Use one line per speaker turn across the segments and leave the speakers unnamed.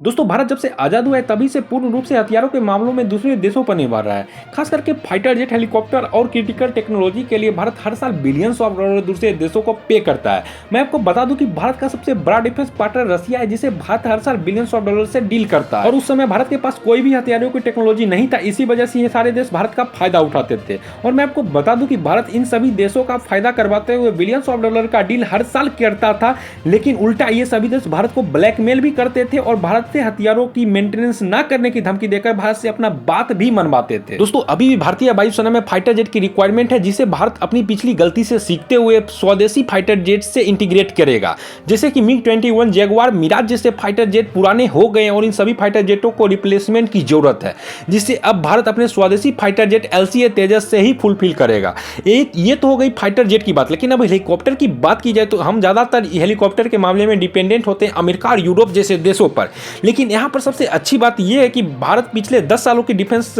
दोस्तों भारत जब से आज़ाद हुआ है तभी से पूर्ण रूप से हथियारों के मामलों में दूसरे देशों पर निर्भर रहा है। खास करके फाइटर जेट, हेलीकॉप्टर और क्रिटिकल टेक्नोलॉजी के लिए भारत हर साल बिलियंस ऑफ डॉलर दूसरे देशों को पे करता है। मैं आपको बता दूं कि भारत का सबसे बड़ा डिफेंस पार्टनर रसिया है, जिसे भारत हर साल बिलियंस ऑफ डॉलर से डील करता है। और उस समय भारत के पास कोई भी हथियारों की टेक्नोलॉजी नहीं था, इसी वजह से ये सारे देश भारत का फायदा उठाते थे। और मैं आपको बता दूं कि भारत इन सभी देशों का फायदा करवाते हुए बिलियंस ऑफ डॉलर का डील हर साल करता था, लेकिन उल्टा ये सभी देश भारत को ब्लैकमेल भी करते थे और भारत से हथियारों की मेंटेनेंस ना करने की धमकी देकर भारत से अपना बात भी मनवाते थे। दोस्तों अभी भी भारतीय वायुसेना में फाइटर जेट की रिक्वायरमेंट है, जिसे भारत अपनी पिछली गलती से सीखते हुए स्वदेशी फाइटर जेट से इंटीग्रेट करेगा। जैसे कि मिग 21, जैगुआर, मिराज जैसे फाइटर जेट पुराने हो गए हैं और इन सभी फाइटर जेटों को रिप्लेसमेंट की जरूरत है, जिससे अब भारत अपने स्वदेशी फाइटर जेट LCA तेजस से ही फुलफिल करेगा। ये तो हो गई फाइटर जेट की बात, लेकिन अब हेलीकॉप्टर की बात की जाए तो हम ज्यादातर हेलीकॉप्टर के मामले में डिपेंडेंट होते हैं अमेरिका और यूरोप जैसे देशों पर। लेकिन यहाँ पर सबसे अच्छी बात यह है कि भारत पिछले 10 सालों की डिफेंस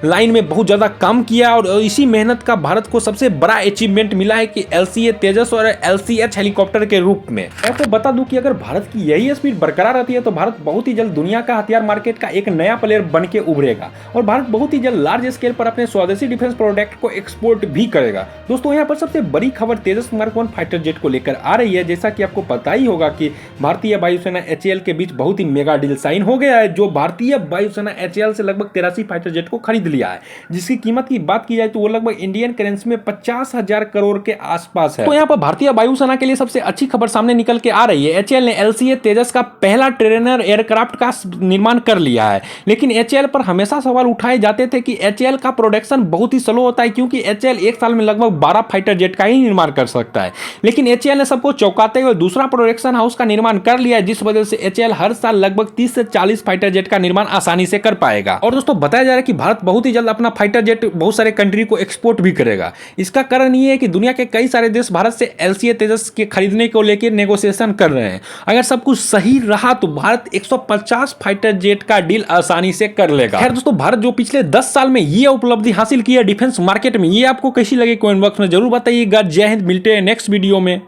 लाइन में बहुत ज़्यादा काम किया और इसी मेहनत का भारत को सबसे बड़ा अचीवमेंट मिला है कि LCA तेजस और LCH हेलीकॉप्टर के रूप में। आपको बता दूं कि अगर भारत की यही स्पीड बरकरार रहती है तो भारत बहुत ही जल्द दुनिया का हथियार मार्केट का एक नया प्लेयर बन के उभरेगा और भारत बहुत ही जल्द लार्ज स्केल पर अपने स्वदेशी डिफेंस प्रोडक्ट को एक्सपोर्ट भी करेगा। दोस्तों यहाँ पर सबसे बड़ी खबर तेजस मार्क 1 फाइटर जेट को लेकर आ रही है। जैसा कि आपको पता ही होगा कि भारतीय वायुसेना HAL के बीच बहुत ही मेगा डील साइन हो गया है, जो भारतीय वायुसेना HAL से लगभग 83 फाइटर जेट को खरीद लिया है, जिसकी कीमत की बात की जाए तो वो लगभग इंडियन करेंसी में 50,000 करोड़ के आसपास है। तो यहाँ पर भारतीय वायुसेना के लिए सबसे अच्छी खबर सामने निकल के आ रही है। HAL ने LCA तेजस का पहला ट्रेनर एयरक्राफ्ट का निर्माण कर लिया है, लेकिन HAL पर हमेशा सवाल उठाए जाते थे कि HAL का प्रोडक्शन बहुत ही स्लो होता है, क्योंकि HAL एक साल में लगभग 12 फाइटर जेट का ही निर्माण कर सकता है। लेकिन HAL ने सबको चौंकाते हुए दूसरा प्रोडक्शन हाउस का निर्माण कर लिया है, जिस वजह से HAL हर साल लगभग 30 से 40 फाइटर जेट का निर्माण आसानी से कर पाएगा। और दोस्तों बताया जा रहा है कि भारत बहुत ही जल्द अपना फाइटर जेट बहुत सारे कंट्री को एक्सपोर्ट भी करेगा। इसका कारण ये है कि दुनिया के कई सारे देश भारत से LCA तेजस के खरीदने को लेकर नेगोशिएशन कर रहे हैं। अगर सब कुछ सही रहा तो भारत 150 फाइटर जेट का डील आसानी से कर लेगा। खैर दोस्तों, भारत जो पिछले 10 साल में ये उपलब्धि हासिल की है डिफेंस मार्केट में, ये आपको कैसी लगी कमेंट बॉक्स में जरूर बताइएगा। जय हिंद, मिलते हैं नेक्स्ट वीडियो में।